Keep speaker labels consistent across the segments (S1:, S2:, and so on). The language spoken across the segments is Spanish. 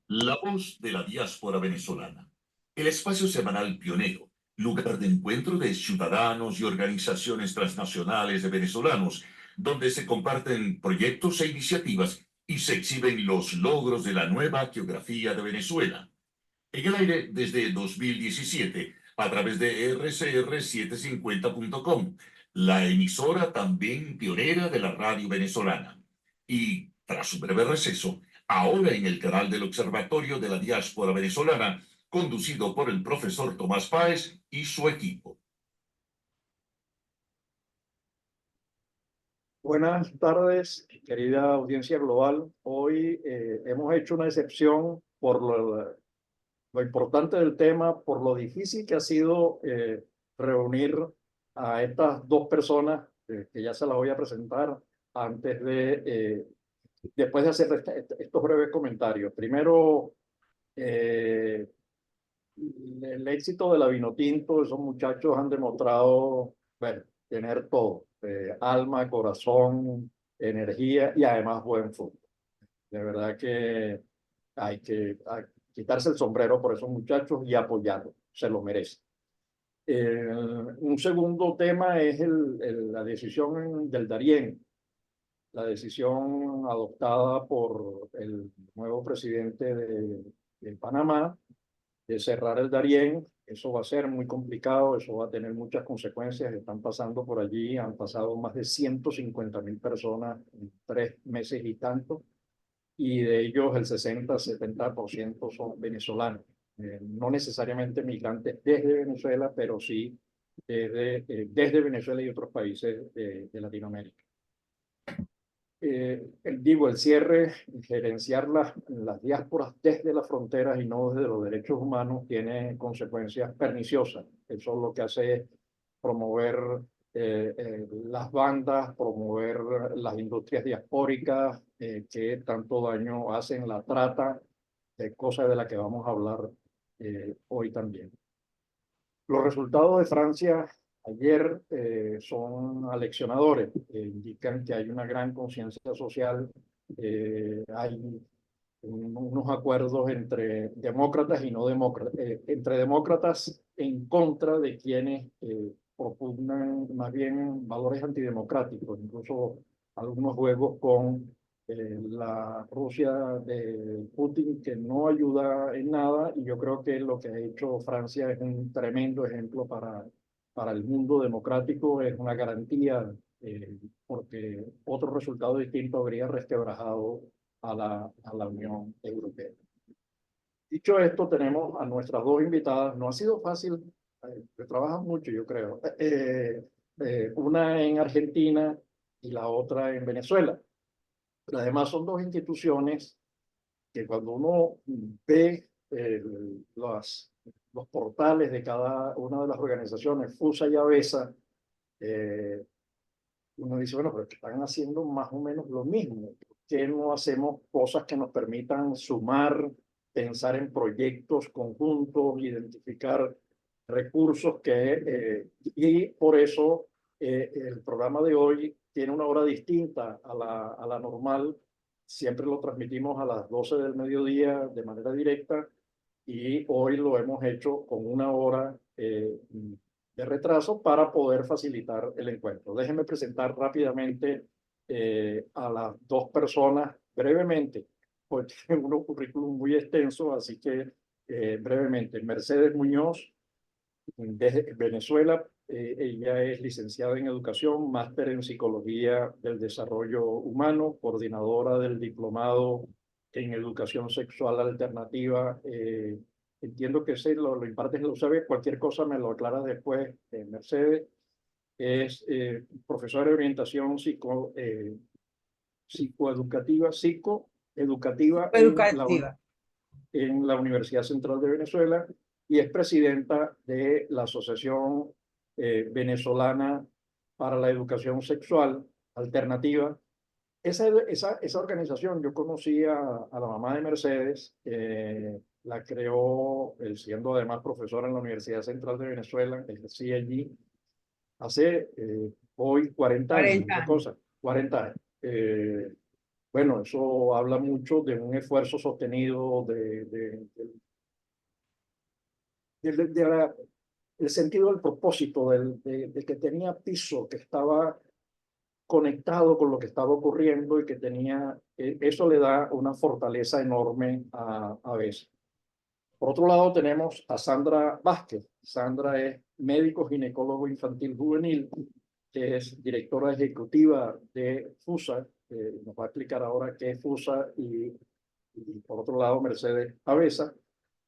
S1: La voz de la diáspora venezolana. El espacio semanal pionero, lugar de encuentro de ciudadanos y organizaciones transnacionales de venezolanos, donde se comparten proyectos e iniciativas y se exhiben los logros de la nueva geografía de Venezuela. En el aire desde 2017, a través de rcr750.com, la emisora también pionera de la radio venezolana. Y, tras un breve receso, ahora en el canal del Observatorio de la Diáspora Venezolana, conducido por el profesor Tomás Páez y su equipo.
S2: Buenas tardes, querida audiencia global. Hoy hemos hecho una excepción por lo importante del tema, por lo difícil que ha sido reunir a estas dos personas, que ya se las voy a presentar después de hacer estos breves comentarios. Primero, eh, el éxito de la Vinotinto, esos muchachos han demostrado, bueno, tener todo, alma, corazón, energía y además buen fútbol. De verdad que hay que quitarse el sombrero por esos muchachos y apoyarlos, se lo merecen. Un segundo tema es la decisión del Darién, la decisión adoptada por el nuevo presidente de Panamá de cerrar el Darién. Eso va a ser muy complicado, eso va a tener muchas consecuencias. Están pasando por allí, han pasado más de 150.000 personas en 3 meses y tanto, y de ellos el 60-70% son venezolanos. No necesariamente migrantes desde Venezuela, pero sí desde Venezuela y otros países de Latinoamérica. El cierre, gerenciar las diásporas desde las fronteras y no desde los derechos humanos tiene consecuencias perniciosas. Eso lo que hace es promover las bandas, promover las industrias diaspóricas que tanto daño hacen, la trata, cosas de las que vamos a hablar hoy también. Los resultados de Francia ayer son aleccionadores, indican que hay una gran conciencia social, hay unos acuerdos entre demócratas y no demócratas, entre demócratas en contra de quienes propugnan más bien valores antidemocráticos, incluso algunos juegos con la Rusia de Putin, que no ayuda en nada, y yo creo que lo que ha hecho Francia es un tremendo ejemplo para el mundo democrático, es una garantía, porque otro resultado distinto habría resquebrajado a la Unión Europea. Dicho esto, tenemos a nuestras dos invitadas. No ha sido fácil, trabajan mucho, yo creo. Una en Argentina y la otra en Venezuela. Pero además son dos instituciones que cuando uno ve los portales de cada una de las organizaciones, FUSA y ABESA, uno dice, bueno, pero están haciendo más o menos lo mismo. ¿Por qué no hacemos cosas que nos permitan sumar, pensar en proyectos conjuntos, identificar recursos y por eso el programa de hoy tiene una hora distinta a la normal. Siempre lo transmitimos a las 12 del mediodía de manera directa y hoy lo hemos hecho con una hora de retraso para poder facilitar el encuentro. Déjenme presentar rápidamente a las dos personas brevemente, porque tienen un currículum muy extenso, así que brevemente. Mercedes Muñoz, desde Venezuela. Ella es licenciada en educación, máster en psicología del desarrollo humano, coordinadora del diplomado en educación sexual alternativa. Entiendo que lo impartes en la UCB, cualquier cosa me lo aclaras después, Mercedes. Es profesora de orientación psicoeducativa
S3: Educativa.
S2: en la Universidad Central de Venezuela y es presidenta de la Asociación Venezolana para la Educación Sexual Alternativa. Esa organización, yo conocí a la mamá de Mercedes, la creó, siendo además profesora en la Universidad Central de Venezuela, ejercí allí hace hoy 40 años,
S3: 40
S2: una
S3: años.
S2: cosa, 40 años. Bueno, eso habla mucho de un esfuerzo sostenido el sentido del propósito, de que tenía piso, que estaba conectado con lo que estaba ocurriendo y que tenía, eso le da una fortaleza enorme a veces. Por otro lado, tenemos a Sandra Vázquez. Sandra es médico ginecólogo infantil juvenil, que es directora ejecutiva de FUSA. Nos va a explicar ahora qué es FUSA y por otro lado, Mercedes Avesa.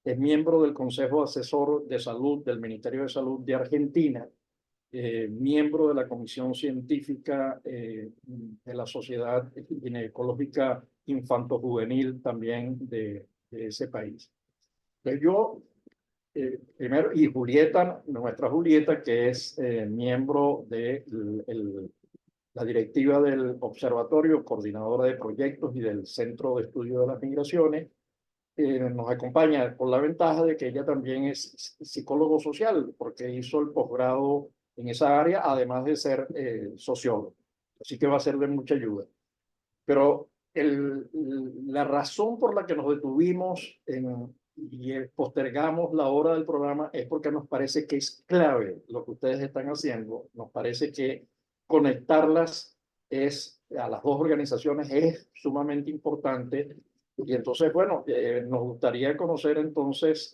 S2: Es miembro del Consejo Asesor de Salud del Ministerio de Salud de Argentina, miembro de la Comisión Científica de la Sociedad Ginecológica Infanto-Juvenil también de ese país. Entonces yo, primero, y Julieta, nuestra Julieta, que es miembro de la directiva del Observatorio, coordinadora de proyectos y del Centro de Estudio de las Migraciones, nos acompaña con la ventaja de que ella también es psicólogo social, porque hizo el posgrado en esa área, además de ser sociólogo. Así que va a ser de mucha ayuda. Pero la razón por la que nos detuvimos y postergamos la hora del programa es porque nos parece que es clave lo que ustedes están haciendo. Nos parece que conectarlas a las dos organizaciones es sumamente importante. Y entonces, bueno, nos gustaría conocer entonces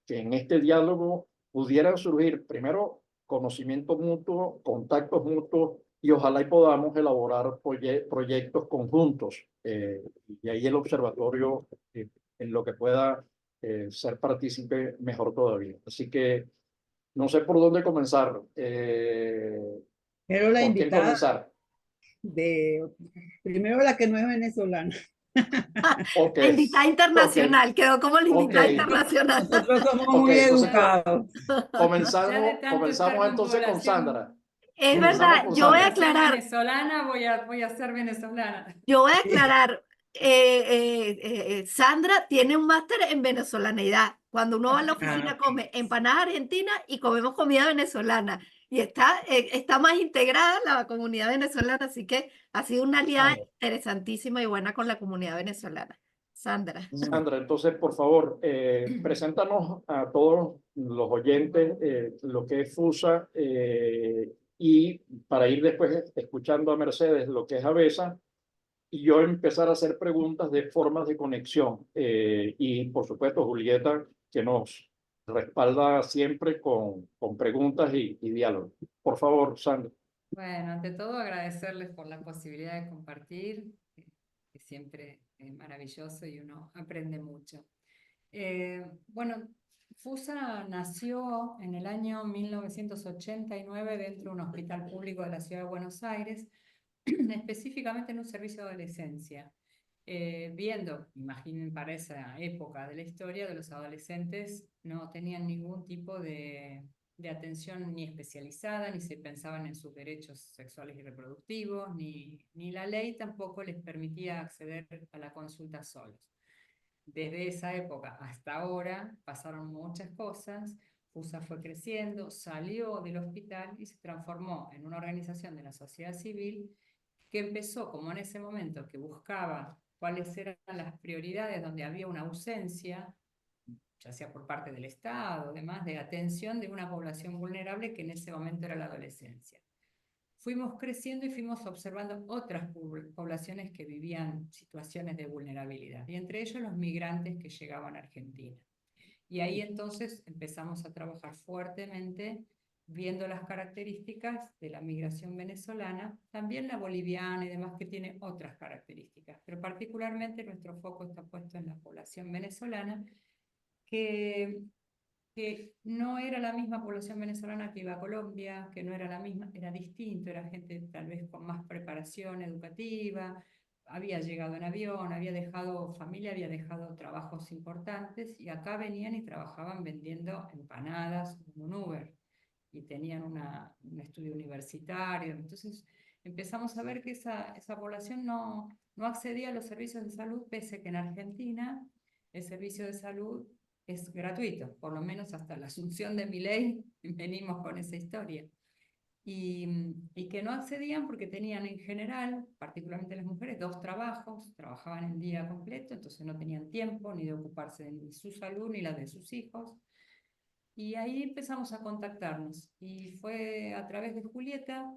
S2: que en este diálogo pudieran surgir primero conocimiento mutuo, contactos mutuos y ojalá y podamos elaborar proyectos conjuntos. Y ahí el observatorio, en lo que pueda ser partícipe, mejor todavía. Así que no sé por dónde comenzar.
S3: Pero la
S2: ¿Por quién
S3: invitada
S2: comenzar?
S3: primero la que no es venezolana.
S2: Ok,
S4: La invitada
S2: ok,
S4: internacional, quedó como la
S2: ok,
S4: invitada internacional.
S3: Nosotros somos
S2: ok.
S3: muy
S2: Entonces
S3: educados.
S5: Ya de tanto estar
S2: comenzamos
S5: con
S2: entonces con
S5: población
S2: Sandra.
S4: Es
S2: Comenzamos
S4: verdad,
S2: por
S4: yo voy a
S2: Sandra.
S4: aclarar,
S5: venezolana, voy a ser venezolana.
S4: yo voy a aclarar, Sandra tiene un máster en venezolaneidad. Cuando uno va a la oficina come empanadas argentinas y comemos comida venezolana. Y está más integrada la comunidad venezolana, así que ha sido una aliada interesantísima y buena con la comunidad venezolana. Sandra.
S2: Sandra, entonces, por favor, preséntanos a todos los oyentes lo que es FUSA y para ir después escuchando a Mercedes lo que es ABESA y yo empezar a hacer preguntas de formas de conexión. Y, por supuesto, Julieta, que nos respalda siempre con preguntas y diálogos. Por favor, Sandra.
S5: Bueno, ante todo agradecerles por la posibilidad de compartir, que siempre es maravilloso y uno aprende mucho. Bueno, FUSA nació en el año 1989 dentro de un hospital público de la ciudad de Buenos Aires, específicamente en un servicio de adolescencia. Viendo, imaginen para esa época de la historia, de los adolescentes no tenían ningún tipo de atención ni especializada, ni se pensaban en sus derechos sexuales y reproductivos, ni la ley tampoco les permitía acceder a la consulta solos. Desde esa época hasta ahora pasaron muchas cosas. FUSA fue creciendo, salió del hospital y se transformó en una organización de la sociedad civil que empezó como en ese momento, que buscaba cuáles eran las prioridades donde había una ausencia, ya sea por parte del Estado, además de atención de una población vulnerable que en ese momento era la adolescencia. Fuimos creciendo y fuimos observando otras poblaciones que vivían situaciones de vulnerabilidad, y entre ellos los migrantes que llegaban a Argentina. Y ahí entonces empezamos a trabajar fuertemente viendo las características de la migración venezolana, también la boliviana y demás que tiene otras características, pero particularmente nuestro foco está puesto en la población venezolana, que no era la misma población venezolana que iba a Colombia, que no era la misma, era distinto, era gente tal vez con más preparación educativa, había llegado en avión, había dejado familia, había dejado trabajos importantes, y acá venían y trabajaban vendiendo empanadas en un Uber, y tenían un estudio universitario. Entonces empezamos a ver que esa población no accedía a los servicios de salud, pese a que en Argentina el servicio de salud es gratuito, por lo menos hasta la asunción de Milei venimos con esa historia. y que no accedían porque tenían en general, particularmente las mujeres, dos trabajos, trabajaban el día completo, entonces no tenían tiempo ni de ocuparse de ni su salud ni la de sus hijos. Y ahí empezamos a contactarnos y fue a través de Julieta,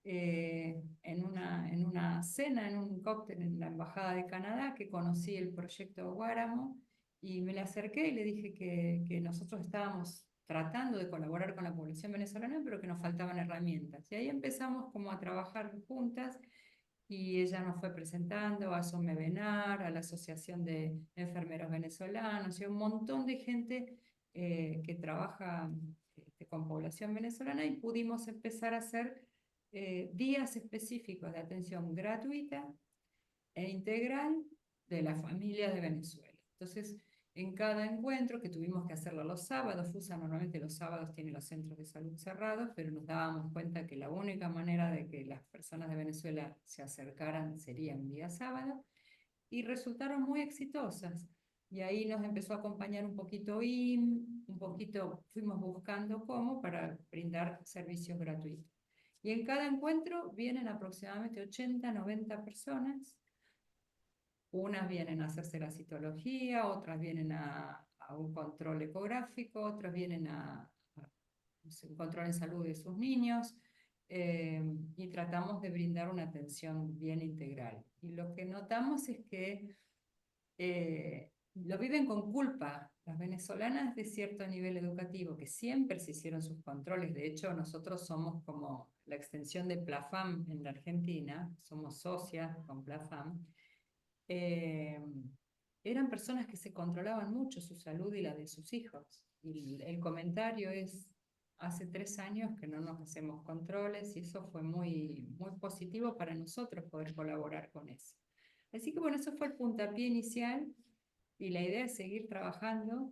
S5: en una cena, en un cóctel en la Embajada de Canadá, que conocí el proyecto Guáramo y me le acerqué y le dije que nosotros estábamos tratando de colaborar con la población venezolana, pero que nos faltaban herramientas. Y ahí empezamos como a trabajar juntas y ella nos fue presentando a Somevenar, a la Asociación de Enfermeros Venezolanos y a un montón de gente que trabaja con población venezolana, y pudimos empezar a hacer días específicos de atención gratuita e integral de la familia de Venezuela. Entonces, en cada encuentro, que tuvimos que hacerlo los sábados, FUSA normalmente los sábados tiene los centros de salud cerrados, pero nos dábamos cuenta que la única manera de que las personas de Venezuela se acercaran sería un día sábado, y resultaron muy exitosas. Y ahí nos empezó a acompañar un poquito un poquito fuimos buscando cómo para brindar servicios gratuitos. Y en cada encuentro vienen aproximadamente 80, 90 personas. Unas vienen a hacerse la citología, otras vienen a un control ecográfico, otras vienen a un control en salud de sus niños, y tratamos de brindar una atención bien integral. Y lo que notamos es que lo viven con culpa. Las venezolanas de cierto nivel educativo, que siempre se hicieron sus controles, de hecho nosotros somos como la extensión de Plafam en la Argentina, somos socias con Plafam, eran personas que se controlaban mucho su salud y la de sus hijos. Y el comentario es, hace 3 años que no nos hacemos controles, y eso fue muy, muy positivo para nosotros poder colaborar con eso. Así que bueno, eso fue el puntapié inicial, y la idea es seguir trabajando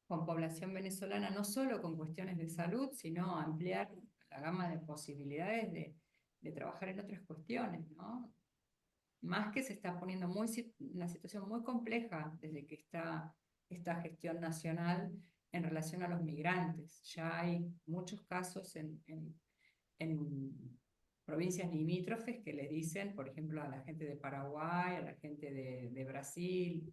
S5: con población venezolana, no solo con cuestiones de salud, sino ampliar la gama de posibilidades de trabajar en otras cuestiones, ¿no? Más que se está poniendo una situación muy compleja desde que está esta gestión nacional en relación a los migrantes. Ya hay muchos casos en provincias limítrofes que le dicen, por ejemplo, a la gente de Paraguay, a la gente de Brasil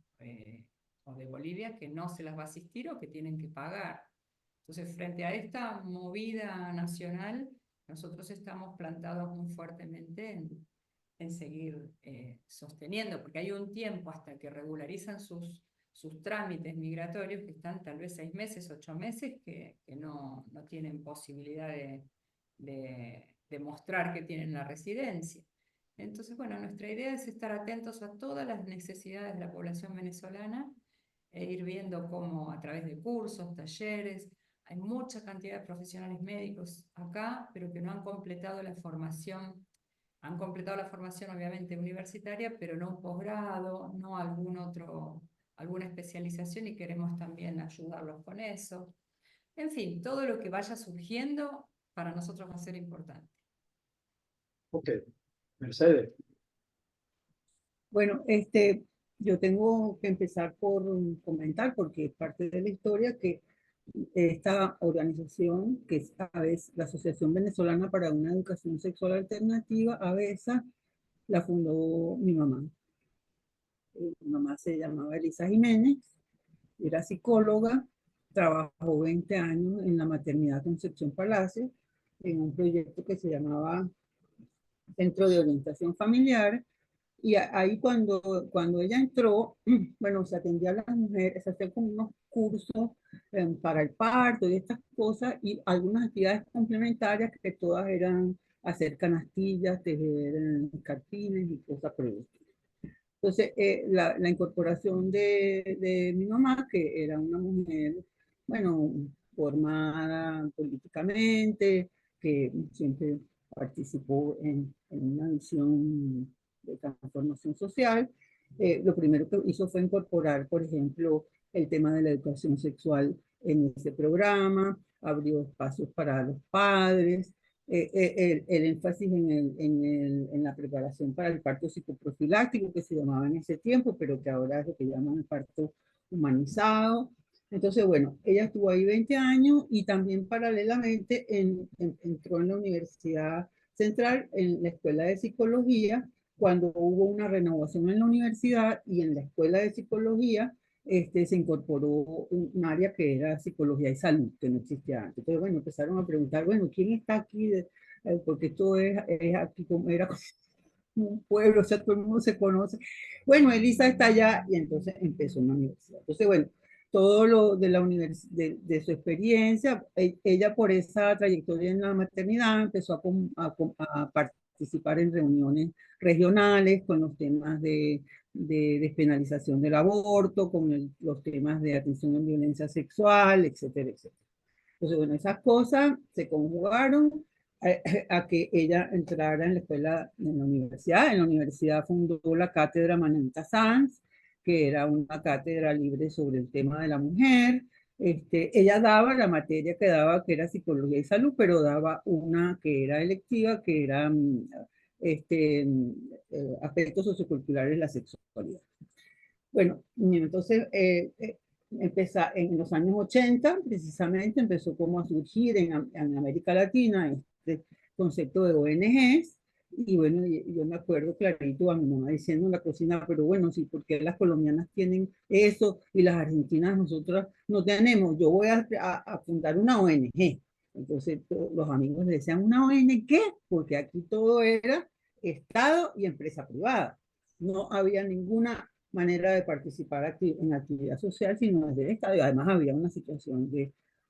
S5: o de Bolivia, que no se las va a asistir o que tienen que pagar. Entonces, frente a esta movida nacional, nosotros estamos plantados muy fuertemente en seguir sosteniendo, porque hay un tiempo hasta que regularizan sus trámites migratorios, que están tal vez 6 meses, 8 meses, que no tienen posibilidad de mostrar que tienen la residencia. Entonces, bueno, nuestra idea es estar atentos a todas las necesidades de la población venezolana e ir viendo cómo a través de cursos, talleres, hay mucha cantidad de profesionales médicos acá, pero que no han completado la formación. Han completado la formación obviamente universitaria, pero no un posgrado, no alguna especialización, y queremos también ayudarlos con eso. En fin, todo lo que vaya surgiendo para nosotros va a ser importante.
S2: Ok, Mercedes.
S3: Bueno, yo tengo que empezar por comentar, porque es parte de la historia, que esta organización, que es AVES, la Asociación Venezolana para una Educación Sexual Alternativa, AVESA, la fundó mi mamá. Mi mamá se llamaba Elisa Jiménez, era psicóloga, trabajó 20 años en la maternidad Concepción Palacio, en un proyecto que se llamaba Centro de Orientación Familiar. Y ahí cuando ella entró, bueno, se atendía a las mujeres, se hacían como unos cursos para el parto y estas cosas, y algunas actividades complementarias que todas eran hacer canastillas, tejer cartines y cosas por el estilo. Entonces, la incorporación de mi mamá, que era una mujer, bueno, formada políticamente, que siempre participó en una visión de transformación social, lo primero que hizo fue incorporar, por ejemplo, el tema de la educación sexual en ese programa, abrió espacios para los padres, el énfasis en la preparación para el parto psicoprofiláctico, que se llamaba en ese tiempo, pero que ahora es lo que llaman el parto humanizado. Entonces, bueno, ella estuvo ahí 20 años y también paralelamente entró en la Universidad Central, en la Escuela de Psicología, cuando hubo una renovación en la universidad y en la Escuela de Psicología se incorporó un área que era Psicología y Salud, que no existía antes. Entonces, bueno, empezaron a preguntar, bueno, ¿quién está aquí? Porque esto es aquí como era un pueblo, o sea, todo el mundo se conoce. Bueno, Elisa está allá y entonces empezó en la universidad. Entonces, bueno, todo lo de la de su experiencia, ella por esa trayectoria en la maternidad empezó a participar en reuniones regionales con los temas de despenalización del aborto, con los temas de atención en violencia sexual, etcétera, etcétera. Entonces, bueno, esas cosas se conjugaron a que ella entrara en la escuela, en la universidad. En la universidad fundó la cátedra Manenta Sanz, que era una cátedra libre sobre el tema de la mujer. Ella daba la materia que daba, que era psicología y salud, pero daba una que era electiva, que era aspectos socioculturales de la sexualidad. Bueno, entonces en los años 80, precisamente, empezó como a surgir en América Latina este concepto de ONGs. Y bueno, yo me acuerdo clarito a mi mamá diciendo en la cocina, pero bueno, sí, porque las colombianas tienen eso y las argentinas nosotras no tenemos. Yo voy a fundar una ONG. Entonces los amigos le decían, ¿una ONG qué? Porque aquí todo era Estado y empresa privada. No había ninguna manera de participar en actividad social, sino desde el Estado. Y además había una situación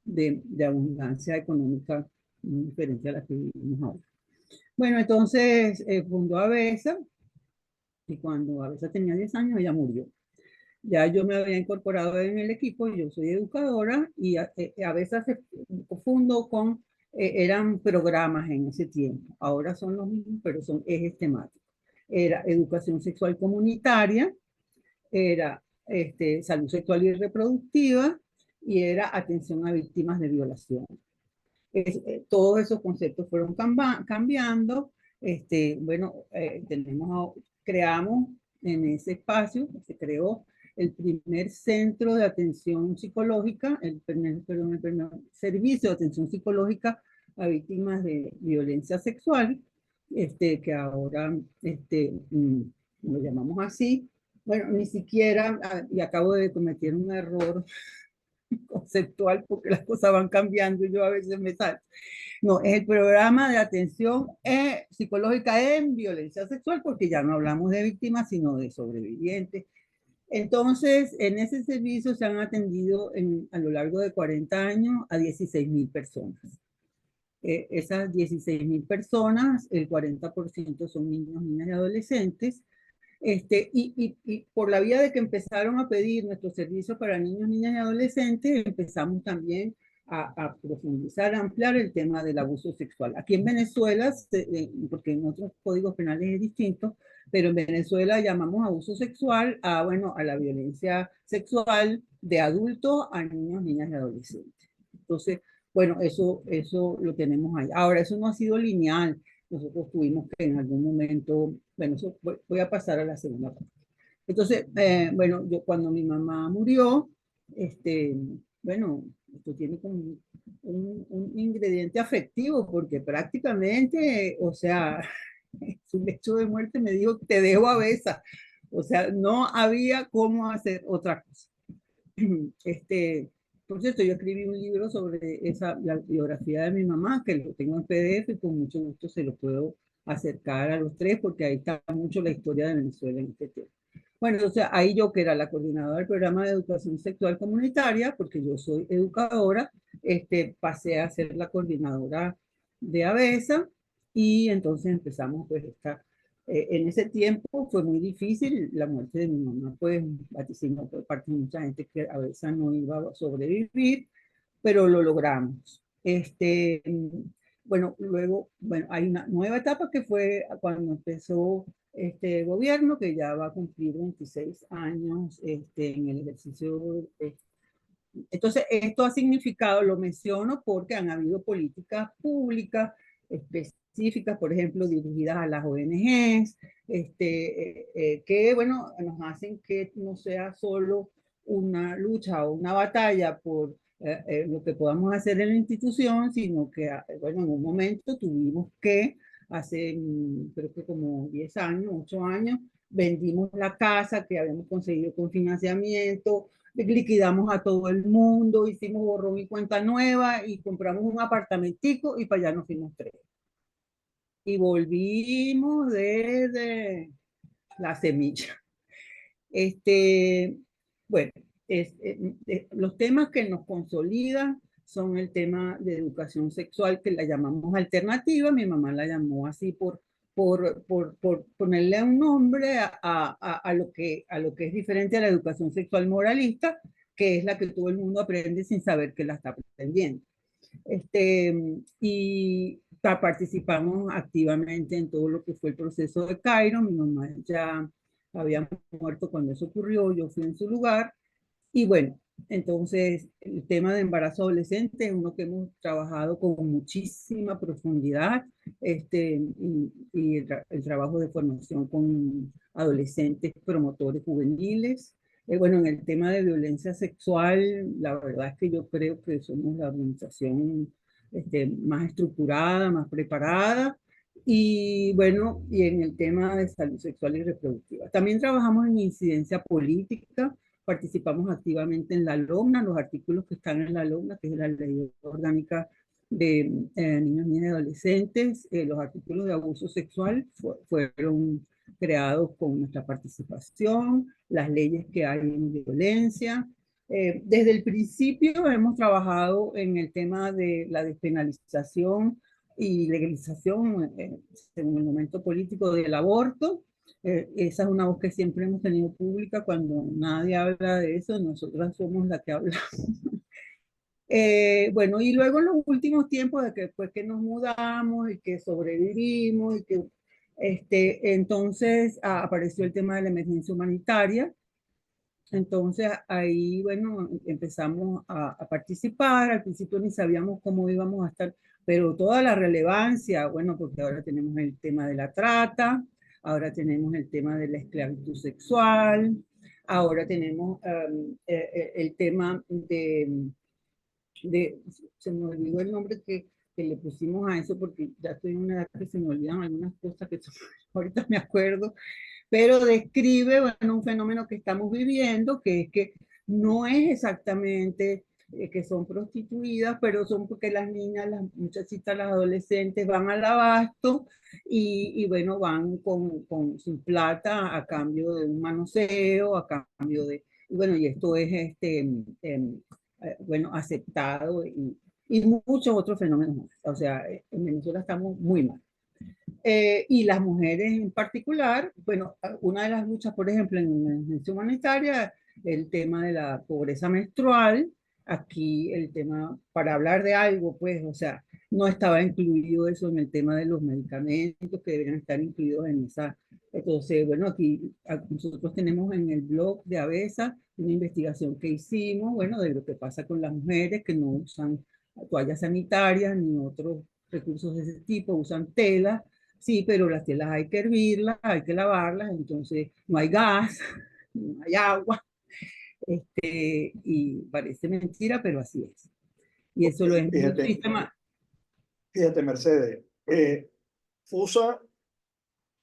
S3: de abundancia económica muy diferente a la que vivimos ahora. Bueno, entonces fundó ABESA y cuando ABESA tenía 10 años ella murió. Ya yo me había incorporado en el equipo, yo soy educadora y ABESA se fundó con, eran programas en ese tiempo. Ahora son los mismos, pero son ejes temáticos. Era educación sexual comunitaria, era salud sexual y reproductiva y era atención a víctimas de violación. Todos esos conceptos fueron cambiando. Bueno, creamos en ese espacio, se creó el primer centro de atención psicológica, el primer servicio de atención psicológica a víctimas de violencia sexual, que ahora lo llamamos así. Bueno, ni siquiera, y acabo de cometer un error conceptual porque las cosas van cambiando y yo a veces me salto. No, es el programa de atención psicológica en violencia sexual, porque ya no hablamos de víctimas, sino de sobrevivientes. Entonces, en ese servicio se han atendido a lo largo de 40 años a 16.000 personas. Esas 16.000 personas, el 40% son niños, niñas y adolescentes. Y por la vía de que empezaron a pedir nuestros servicios para niños, niñas y adolescentes, empezamos también a profundizar, a ampliar el tema del abuso sexual. Aquí en Venezuela, porque en otros códigos penales es distinto, pero en Venezuela llamamos abuso sexual a, bueno, a la violencia sexual de adultos a niños, niñas y adolescentes. Entonces, bueno, eso lo tenemos ahí. Ahora, eso no ha sido lineal. Nosotros tuvimos que en algún momento, bueno, eso voy a pasar a la segunda parte. Entonces, bueno, yo cuando mi mamá murió, bueno, esto tiene como un ingrediente afectivo, porque prácticamente, o sea, su lecho de muerte me dijo, te dejo a Besa. O sea, no había cómo hacer otra cosa. Por cierto, yo escribí un libro sobre la biografía de mi mamá, que lo tengo en PDF y con mucho gusto se lo puedo acercar a los tres, porque ahí está mucho la historia de Venezuela en este tema. Bueno, entonces ahí yo, que era la coordinadora del programa de educación sexual comunitaria, porque yo soy educadora, pasé a ser la coordinadora de ABESA y entonces empezamos pues en ese tiempo fue muy difícil, la muerte de mi mamá pues vaticinó por parte de mucha gente que a veces no iba a sobrevivir, pero lo logramos. Bueno, luego, bueno, hay una nueva etapa que fue cuando empezó este gobierno, que ya va a cumplir 26 años en el ejercicio. Entonces, esto ha significado, lo menciono porque han habido políticas públicas específicas, por ejemplo, dirigidas a las ONGs, que, bueno, nos hacen que no sea solo una lucha o una batalla por lo que podamos hacer en la institución, sino que, bueno, en un momento tuvimos que, hace creo que como 10 años, 8 años, vendimos la casa que habíamos conseguido con financiamiento, liquidamos a todo el mundo, hicimos borrón y cuenta nueva y compramos un apartamentico y para allá nos fuimos 3. Y volvimos desde la semilla. Bueno, los temas que nos consolidan son el tema de educación sexual, que la llamamos alternativa. Mi mamá la llamó así por ponerle un nombre a lo que es diferente a la educación sexual moralista, que es la que todo el mundo aprende sin saber que la está aprendiendo. Y participamos activamente en todo lo que fue el proceso de Cairo. Mi mamá ya había muerto cuando eso ocurrió, yo fui en su lugar. Y bueno, entonces el tema de embarazo adolescente es uno que hemos trabajado con muchísima profundidad, y el trabajo de formación con adolescentes promotores juveniles. Bueno, en el tema de violencia sexual, la verdad es que yo creo que somos la organización más estructurada, más preparada. Y bueno, y en el tema de salud sexual y reproductiva. También trabajamos en incidencia política, participamos activamente en la LOMNA, los artículos que están en la LOMNA, que es la Ley Orgánica de Niños, Niñas y Adolescentes. Los artículos de abuso sexual fueron creados con nuestra participación, las leyes que hay en violencia. Desde el principio hemos trabajado en el tema de la despenalización y legalización en el momento político del aborto. Esa es una voz que siempre hemos tenido pública. Cuando nadie habla de eso, nosotras somos la que hablamos. Bueno, y luego en los últimos tiempos, después que nos mudamos y que sobrevivimos, y que entonces apareció el tema de la emergencia humanitaria. Entonces ahí, bueno, empezamos a participar. Al principio ni sabíamos cómo íbamos a estar, pero toda la relevancia, bueno, porque ahora tenemos el tema de la trata, ahora tenemos el tema de la esclavitud sexual, ahora tenemos el tema se me olvidó el nombre que le pusimos a eso, porque ya estoy en una edad que se me olvidan algunas cosas que ahorita me acuerdo, pero describe, bueno, un fenómeno que estamos viviendo, que es que no es exactamente que son prostituidas, pero son porque las niñas, las muchachitas, las adolescentes van al abasto y bueno, van sin plata a cambio de un manoseo, a cambio de, y bueno, y esto es bueno, aceptado y muchos otros fenómenos más. O sea, en Venezuela estamos muy mal. Y las mujeres en particular, bueno, una de las luchas, por ejemplo, en la emergencia humanitaria, el tema de la pobreza menstrual. Aquí el tema, para hablar de algo, pues, o sea, no estaba incluido eso en el tema de los medicamentos que deberían estar incluidos en esa. Entonces, bueno, aquí nosotros tenemos en el blog de ABESA una investigación que hicimos, bueno, de lo que pasa con las mujeres que no usan toallas sanitarias ni otros recursos de ese tipo, usan telas. Sí, pero las telas hay que hervirlas, hay que lavarlas, entonces no hay gas, no hay agua, y parece mentira, pero así es. Y eso lo es un sistema.
S2: Fíjate, Mercedes, FUSA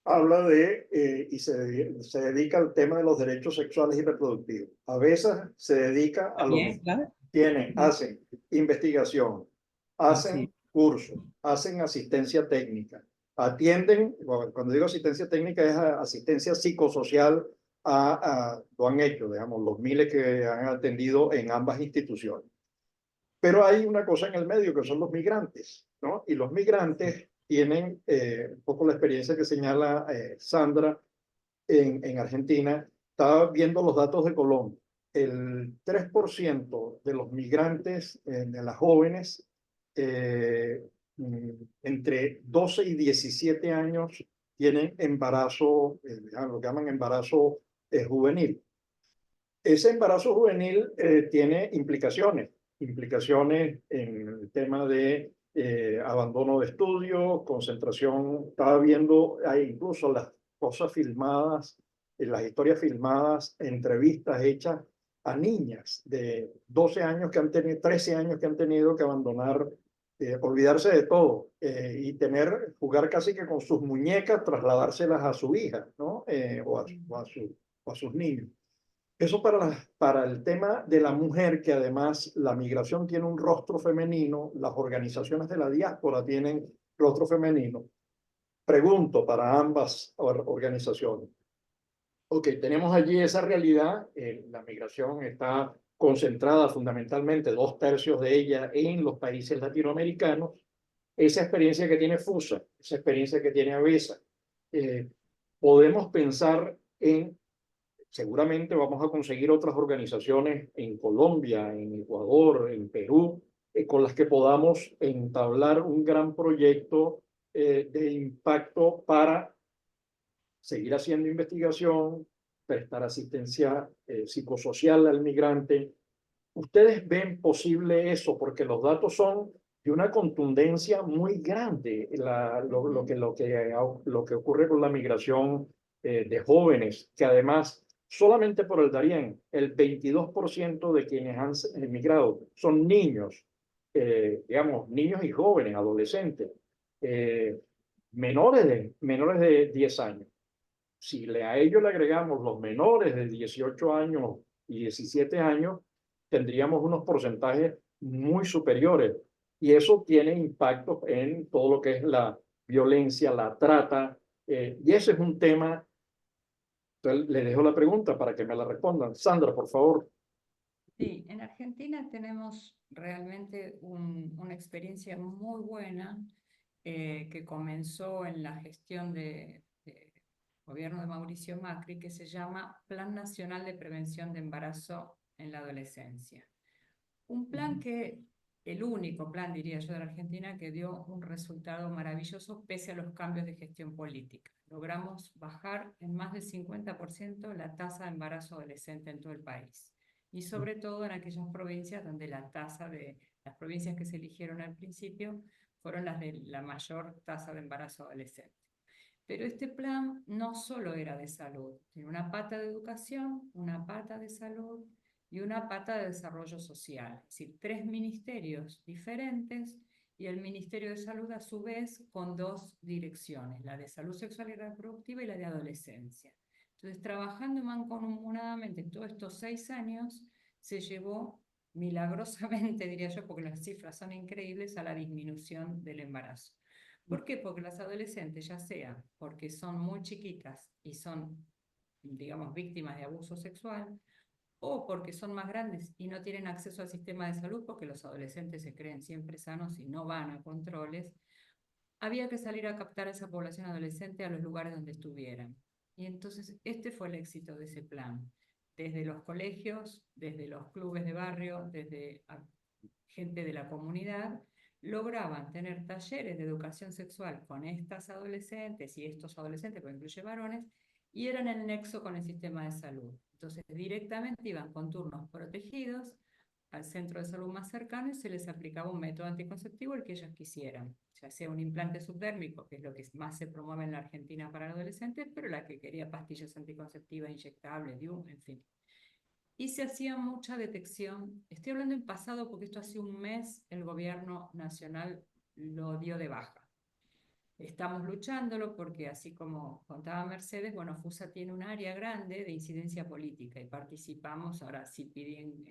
S2: habla de, y se dedica al tema de los derechos sexuales y reproductivos. A veces se dedica a lo que
S3: Claro.
S2: hacen investigación, hacen cursos, hacen asistencia técnica, atienden, cuando digo asistencia técnica es asistencia psicosocial, lo han hecho, digamos, los miles que han atendido en ambas instituciones. Pero hay una cosa en el medio que son los migrantes, ¿no? Y los migrantes tienen un poco la experiencia que señala Sandra en Argentina. Estaba viendo los datos de Colombia. El 3% de los migrantes, de las jóvenes, entre 12 y 17 años, tienen embarazo, lo que llaman embarazo juvenil. Ese embarazo juvenil tiene implicaciones en el tema de abandono de estudios, concentración. Estaba viendo, hay incluso las cosas filmadas, las historias filmadas, entrevistas hechas a niñas de 12 años que han tenido, 13 años que han tenido que abandonar, olvidarse de todo y jugar casi que con sus muñecas, trasladárselas a su hija, ¿no? O a sus niños. Eso para el tema de la mujer, que además la migración tiene un rostro femenino, las organizaciones de la diáspora tienen rostro femenino. Pregunto para ambas organizaciones. Ok, tenemos allí esa realidad. La migración está concentrada fundamentalmente, 2/3 de ella en los países latinoamericanos. Esa experiencia que tiene FUSA, esa experiencia que tiene ABESA, podemos pensar en, seguramente vamos a conseguir otras organizaciones en Colombia, en Ecuador, en Perú, con las que podamos entablar un gran proyecto de impacto para seguir haciendo investigación, prestar asistencia psicosocial al migrante. ¿Ustedes ven posible eso? Porque los datos son de una contundencia muy grande, lo que ocurre con la migración de jóvenes, que además, solamente por el Darién, el 22% de quienes han emigrado son niños, digamos, niños y jóvenes, adolescentes, menores de 10 años. Si a ello le agregamos los menores de 18 años y 17 años, tendríamos unos porcentajes muy superiores. Y eso tiene impacto en todo lo que es la violencia, la trata. Y ese es un tema. Entonces, le dejo la pregunta para que me la respondan. Sandra, por favor.
S5: Sí, en Argentina tenemos realmente una experiencia muy buena que comenzó en la gestión de gobierno de Mauricio Macri, que se llama Plan Nacional de Prevención de Embarazo en la Adolescencia. Un plan que, el único plan, diría yo, de la Argentina, que dio un resultado maravilloso pese a los cambios de gestión política. Logramos bajar en más del 50% la tasa de embarazo adolescente en todo el país. Y sobre todo en aquellas provincias donde las provincias que se eligieron al principio fueron las de la mayor tasa de embarazo adolescente. Pero este plan no solo era de salud, tiene una pata de educación, una pata de salud y una pata de desarrollo social. Es decir, 3 ministerios diferentes y el Ministerio de Salud a su vez con 2 direcciones, la de salud sexual y reproductiva y la de adolescencia. Entonces, trabajando mancomunadamente todos estos 6 años, se llevó milagrosamente, diría yo, porque las cifras son increíbles, a la disminución del embarazo. ¿Por qué? Porque las adolescentes, ya sea porque son muy chiquitas y son, digamos, víctimas de abuso sexual, o porque son más grandes y no tienen acceso al sistema de salud, porque los adolescentes se creen siempre sanos y no van a controles, había que salir a captar a esa población adolescente a los lugares donde estuvieran. Y entonces este fue el éxito de ese plan. Desde los colegios, desde los clubes de barrio, desde gente de la comunidad, lograban tener talleres de educación sexual con estas adolescentes y estos adolescentes, porque incluye varones, y eran el nexo con el sistema de salud. Entonces directamente iban con turnos protegidos al centro de salud más cercano y se les aplicaba un método anticonceptivo, el que ellos quisieran, ya sea un implante subdérmico, que es lo que más se promueve en la Argentina para adolescentes, pero la que quería pastillas anticonceptivas inyectables, DIU, en fin. Y se hacía mucha detección. Estoy hablando en pasado porque esto hace un mes el gobierno nacional lo dio de baja. Estamos luchándolo porque, así como contaba Mercedes, bueno, FUSA tiene un área grande de incidencia política y participamos, ahora sí piden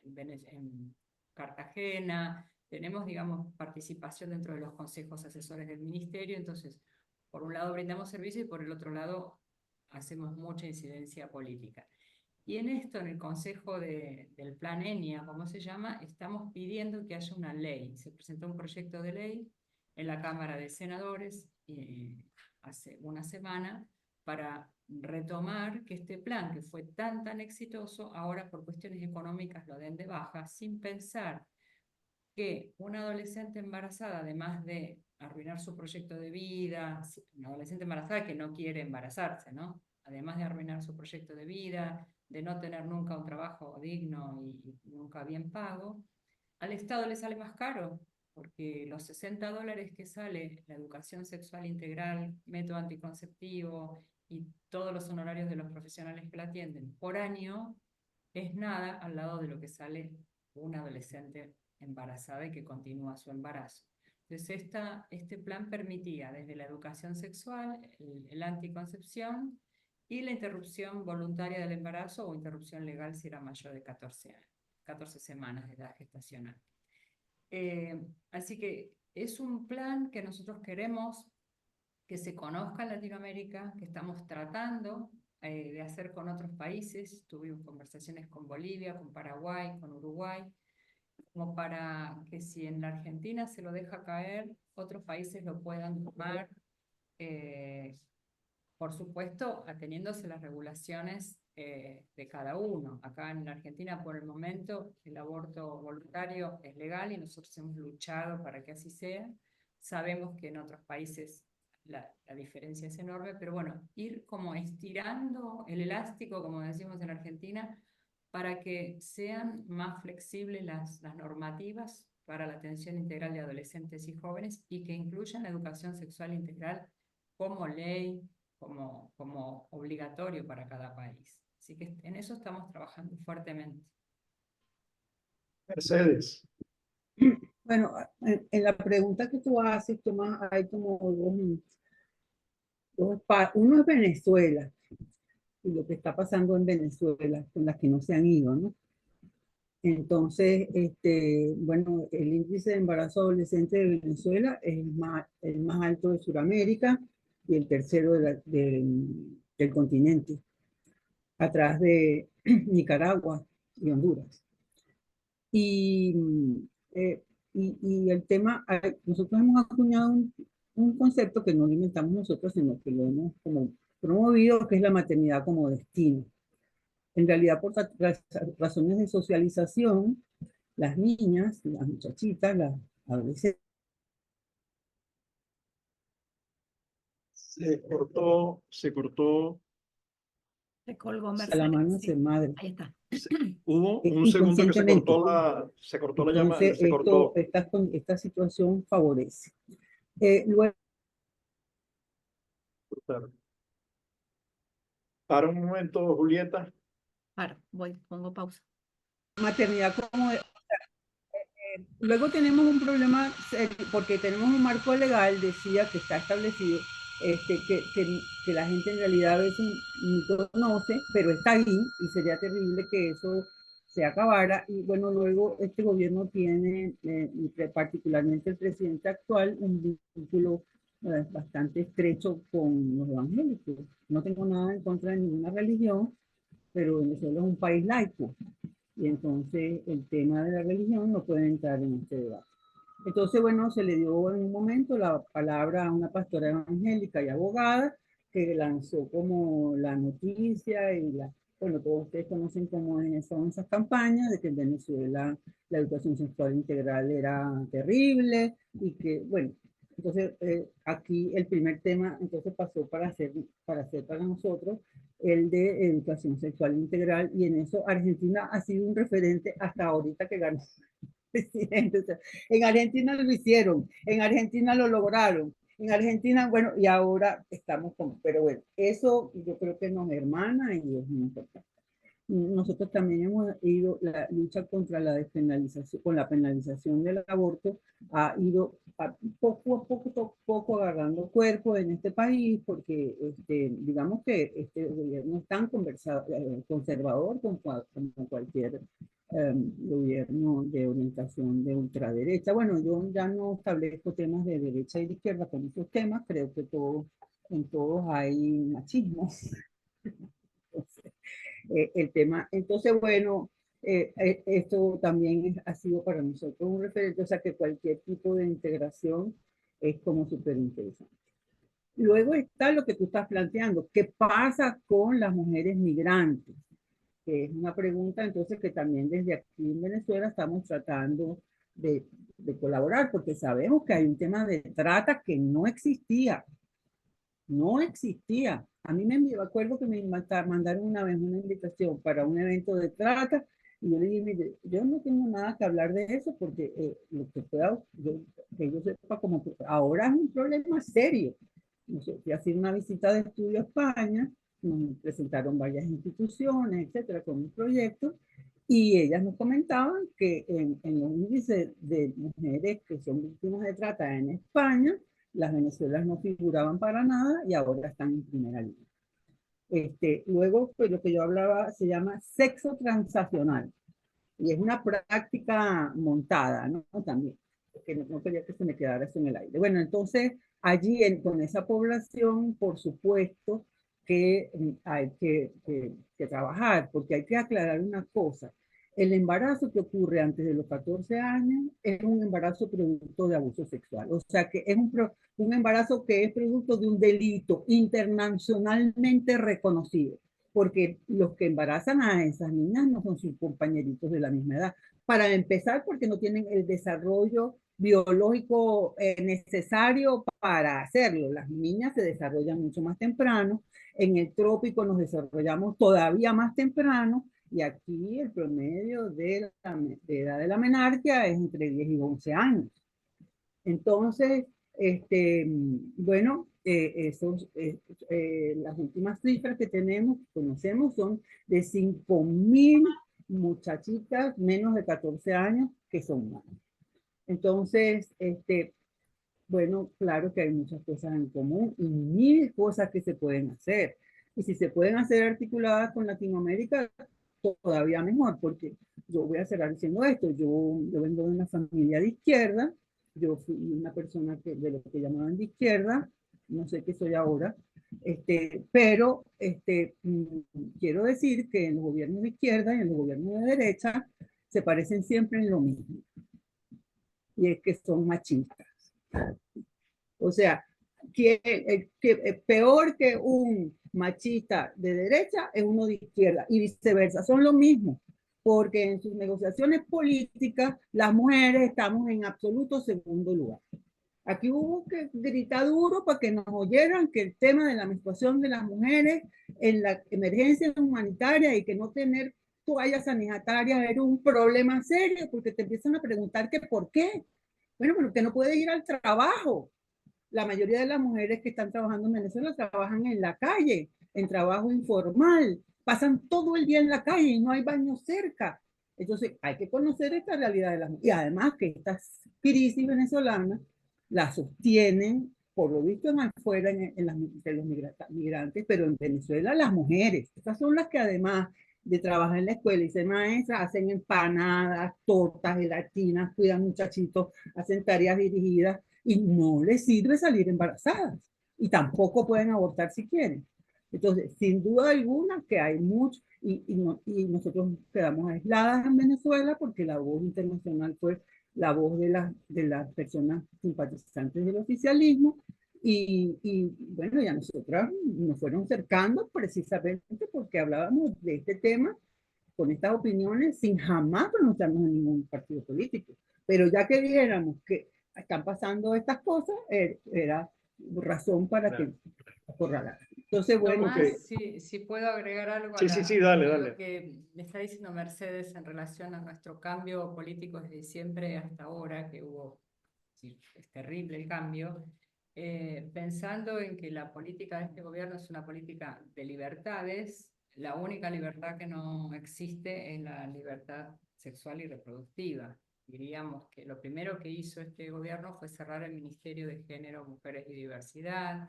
S5: en Cartagena, tenemos, digamos, participación dentro de los consejos asesores del ministerio, entonces, por un lado brindamos servicio y por el otro lado hacemos mucha incidencia política. Y en esto, en el Consejo del Plan ENIA, como se llama, estamos pidiendo que haya una ley. Se presentó un proyecto de ley en la Cámara de Senadores hace una semana para retomar que este plan, que fue tan exitoso, ahora por cuestiones económicas lo den de baja, sin pensar que una adolescente embarazada, además de arruinar su proyecto de vida, una adolescente embarazada que no quiere embarazarse, ¿no? Además de arruinar su proyecto de vida, de no tener nunca un trabajo digno y nunca bien pago, al Estado le sale más caro, porque los $60 que sale la educación sexual integral, método anticonceptivo y todos los honorarios de los profesionales que la atienden por año, es nada al lado de lo que sale una adolescente embarazada y que continúa su embarazo. Entonces, este plan permitía desde la educación sexual, el anticoncepción y la interrupción voluntaria del embarazo o interrupción legal si era mayor de 14 años, 14 semanas de edad gestacional. Así que es un plan que nosotros queremos que se conozca en Latinoamérica, que estamos tratando de hacer con otros países. Tuvimos conversaciones con Bolivia, con Paraguay, con Uruguay, como para que si en la Argentina se lo deja caer, otros países lo puedan tomar, por supuesto, ateniéndose las regulaciones de cada uno. Acá en la Argentina, por el momento, el aborto voluntario es legal y nosotros hemos luchado para que así sea. Sabemos que en otros países la diferencia es enorme, pero bueno, ir como estirando el elástico, como decimos en Argentina, para que sean más flexibles las normativas para la atención integral de adolescentes y jóvenes y que incluyan la educación sexual integral como ley, como obligatorio para cada país. Así que en eso estamos trabajando fuertemente.
S2: Mercedes.
S3: Bueno, en la pregunta que tú haces, Tomás, hay como uno es Venezuela y lo que está pasando en Venezuela con las que no se han ido, ¿no? Entonces, bueno, el índice de embarazo adolescente de Venezuela es el más alto de Sudamérica y el tercero del continente, atrás de Nicaragua y Honduras. Y, y el tema, nosotros hemos acuñado un concepto que no lo inventamos nosotros, sino que lo hemos como promovido, que es la maternidad como destino. En realidad, por razones de socialización, las niñas, las muchachitas, las adolescentes.
S2: Se cortó.
S4: Se colgó
S3: A la
S4: Mercedes.
S3: mano
S4: Sí,
S3: ser madre.
S4: ahí está.
S2: Hubo un segundo que
S3: Inconscientemente.
S2: se cortó la llamada,
S3: Entonces,
S2: se cortó.
S3: esta situación favorece. Luego,
S2: Para un momento, Julieta.
S4: Pongo pausa.
S3: maternidad como luego tenemos un problema porque tenemos un marco legal, decía que está establecido, que la gente en realidad a veces no conoce, pero está ahí y sería terrible que eso se acabara. Y bueno, luego este gobierno tiene, particularmente el presidente actual, un vínculo bastante estrecho con los evangélicos. No tengo nada en contra de ninguna religión, pero Venezuela es un país laico. Y entonces el tema de la religión no puede entrar en este debate. Entonces, bueno, se le dio en un momento la palabra a una pastora evangélica y abogada que lanzó como la noticia y bueno, todos ustedes conocen cómo son esas campañas de que en Venezuela la educación sexual integral era terrible y que, bueno, entonces aquí el primer tema entonces pasó para hacer para nosotros el de educación sexual integral y en eso Argentina ha sido un referente hasta ahorita que ganó presidente. O sea, en Argentina lo hicieron, en Argentina lo lograron, en Argentina, bueno, y ahora estamos como, pero bueno, eso yo creo que nos hermana y es muy importante. Nosotros también hemos ido, la lucha contra la despenalización, con la penalización del aborto, ha ido poco a poco agarrando cuerpo en este país, porque digamos que este gobierno es tan conservador como cualquier gobierno de orientación de ultraderecha. Bueno, yo ya no establezco temas de derecha y de izquierda con esos temas, creo que en todos hay machismo. Entonces, el tema. Entonces, bueno, esto también ha sido para nosotros un referente, o sea que cualquier tipo de integración es como súper interesante. Luego está lo que tú estás planteando, ¿qué pasa con las mujeres migrantes? Que es una pregunta entonces que también desde aquí en Venezuela estamos tratando de colaborar, porque sabemos que hay un tema de trata que no existía. No existía. A mí me acuerdo que me mandaron una vez una invitación para un evento de trata y yo le dije, mire, yo no tengo nada que hablar de eso porque lo que pueda, que yo sepa como que ahora es un problema serio. Yo fui a hacer una visita de estudio a España nos presentaron varias instituciones, etcétera, con un proyecto, y ellas nos comentaban que en los índices de mujeres que son víctimas de trata en España, las venezolanas no figuraban para nada y ahora están en primera línea. Luego, pues lo que yo hablaba se llama sexo transaccional y es una práctica montada, ¿no? También, que no quería que se me quedara eso en el aire. Bueno, entonces allí con esa población, por supuesto que hay que trabajar, porque hay que aclarar una cosa. El embarazo que ocurre antes de los 14 años es un embarazo producto de abuso sexual. O sea que es un embarazo que es producto de un delito internacionalmente reconocido, porque los que embarazan a esas niñas no son sus compañeritos de la misma edad. Para empezar, porque no tienen el desarrollo biológico necesario para hacerlo. Las niñas se desarrollan mucho más temprano, en el trópico nos desarrollamos todavía más temprano, y aquí el promedio de edad de la menarquia es entre 10 y 11 años. Entonces, bueno, las últimas cifras que conocemos son de 5.000 muchachitas menos de 14 años que son madres. Entonces, bueno, claro que hay muchas cosas en común y mil cosas que se pueden hacer. Y si se pueden hacer articuladas con Latinoamérica, todavía mejor, porque yo voy a cerrar diciendo esto. Yo vengo de una familia de izquierda, yo fui una persona de lo que llamaban de izquierda, no sé qué soy ahora, pero quiero decir que en los gobiernos de izquierda y en los gobiernos de derecha se parecen siempre en lo mismo, y es que son machistas. O sea, peor que un machista de derecha es uno de izquierda y viceversa, son lo mismo, porque en sus negociaciones políticas las mujeres estamos en absoluto segundo lugar. Aquí hubo que gritar duro para que nos oyeran que el tema de la menstruación de las mujeres en la emergencia humanitaria y que no tener toallas sanitarias era un problema serio, porque te empiezan a preguntar que por qué. Bueno, pero que no puede ir al trabajo. La mayoría de las mujeres que están trabajando en Venezuela trabajan en la calle, en trabajo informal, pasan todo el día en la calle y no hay baño cerca. Entonces hay que conocer esta realidad de las mujeres. Y además que esta crisis venezolana la sostienen, por lo visto en afuera, de los migrantes, pero en Venezuela las mujeres, estas son las que además de trabajar en la escuela y ser maestras, hacen empanadas, tortas, gelatinas, cuidan muchachitos, hacen tareas dirigidas, y no les sirve salir embarazadas y tampoco pueden abortar si quieren. Entonces, sin duda alguna que hay mucho, y nosotros quedamos aisladas en Venezuela porque la voz internacional fue la voz de las personas simpatizantes del oficialismo, y bueno, ya nosotras nos fueron cercando precisamente porque hablábamos de este tema con estas opiniones sin jamás pronunciarnos en ningún partido político. Pero ya que dijéramos que están pasando estas cosas, era razón para que acorralara. Entonces, bueno,
S5: Tomás, si puedo agregar algo a,
S2: sí, dale,
S5: a
S2: dale.
S5: lo que me está diciendo Mercedes en relación a nuestro cambio político desde diciembre hasta ahora, que hubo, sí, es terrible el cambio, pensando en que la política de este gobierno es una política de libertades, la única libertad que no existe es la libertad sexual y reproductiva. Diríamos que lo primero que hizo este gobierno fue cerrar el Ministerio de Género, Mujeres y Diversidad,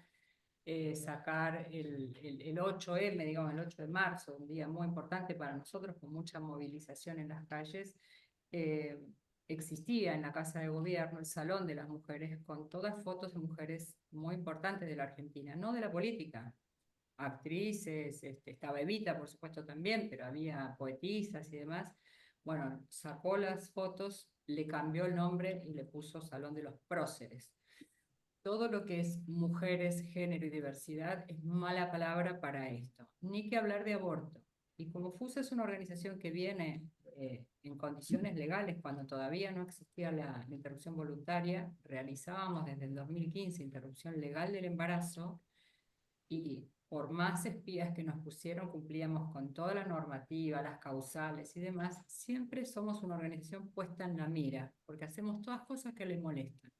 S5: sacar el 8M, digamos el 8 de marzo, un día muy importante para nosotros, con mucha movilización en las calles. Existía en la Casa de Gobierno el Salón de las Mujeres con todas fotos de mujeres muy importantes de la Argentina, no de la política, actrices, estaba Evita por supuesto también, pero había poetisas y demás. Bueno, sacó las fotos, le cambió el nombre y le puso Salón de los Próceres. Todo lo que es mujeres, género y diversidad es mala palabra para esto. Ni que hablar de aborto. Y como FUSA es una organización que viene en condiciones legales, cuando todavía no existía la interrupción voluntaria, realizábamos desde el 2015 interrupción legal del embarazo, y por más espías que nos pusieron, cumplíamos con toda la normativa, las causales y demás. Siempre somos una organización puesta en la mira, porque hacemos todas cosas que les molestan.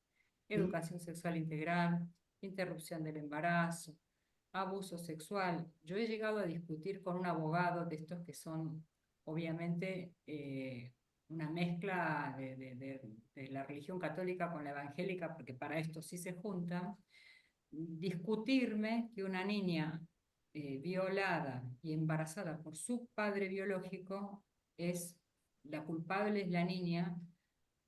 S5: Educación sexual integral, interrupción del embarazo, abuso sexual. Yo he llegado a discutir con un abogado de estos que son, obviamente, una mezcla de la religión católica con la evangélica, porque para esto sí se juntan, discutirme que una niña violada y embarazada por su padre biológico la culpable es la niña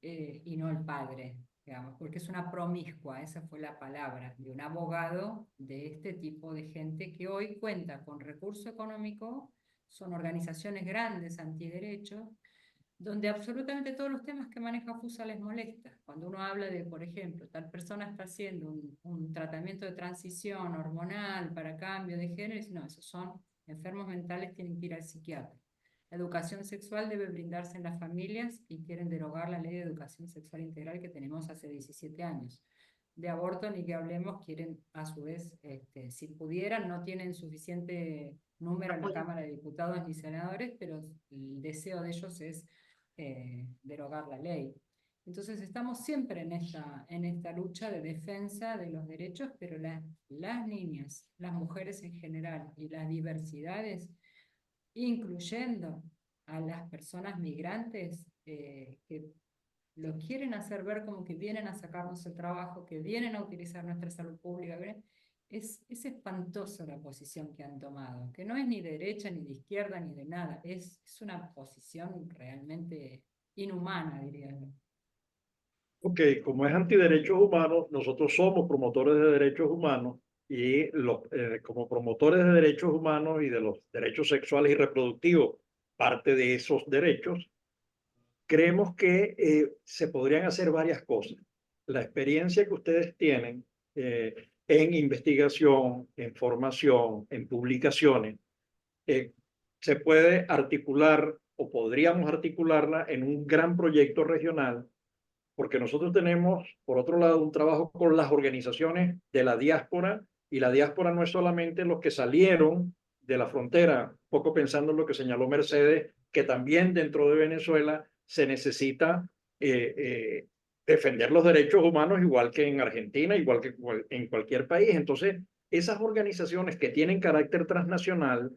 S5: y no el padre, digamos, porque es una promiscua, esa fue la palabra, de un abogado de este tipo de gente que hoy cuenta con recurso económico, son organizaciones grandes antiderechos, donde absolutamente todos los temas que maneja FUSA les molesta. Cuando uno habla de, por ejemplo, tal persona está haciendo un tratamiento de transición hormonal para cambio de género, y no, esos son enfermos mentales, tienen que ir al psiquiatra. La educación sexual debe brindarse en las familias y quieren derogar la ley de educación sexual integral que tenemos hace 17 años. De aborto ni que hablemos, quieren a su vez, si pudieran, no tienen suficiente número en la Cámara de Diputados ni senadores, pero el deseo de ellos es derogar la ley. Entonces estamos siempre en esta lucha de defensa de los derechos, pero las niñas, las mujeres en general y las diversidades, incluyendo a las personas migrantes que lo quieren hacer ver como que vienen a sacarnos el trabajo, que vienen a utilizar nuestra salud pública. Es espantosa la posición que han tomado, que no es ni de derecha, ni de izquierda, ni de nada. Es una posición realmente inhumana, diría yo.
S2: Ok, como es antiderechos humanos, nosotros somos promotores de derechos humanos y como promotores de derechos humanos y de los derechos sexuales y reproductivos, parte de esos derechos, creemos que se podrían hacer varias cosas. La experiencia que ustedes tienen en investigación, en formación, en publicaciones, se puede articular o podríamos articularla en un gran proyecto regional, porque nosotros tenemos, por otro lado, un trabajo con las organizaciones de la diáspora, y la diáspora no es solamente los que salieron de la frontera, poco pensando en lo que señaló Mercedes, que también dentro de Venezuela se necesita defender los derechos humanos igual que en Argentina, igual que en cualquier país. Entonces, esas organizaciones que tienen carácter transnacional,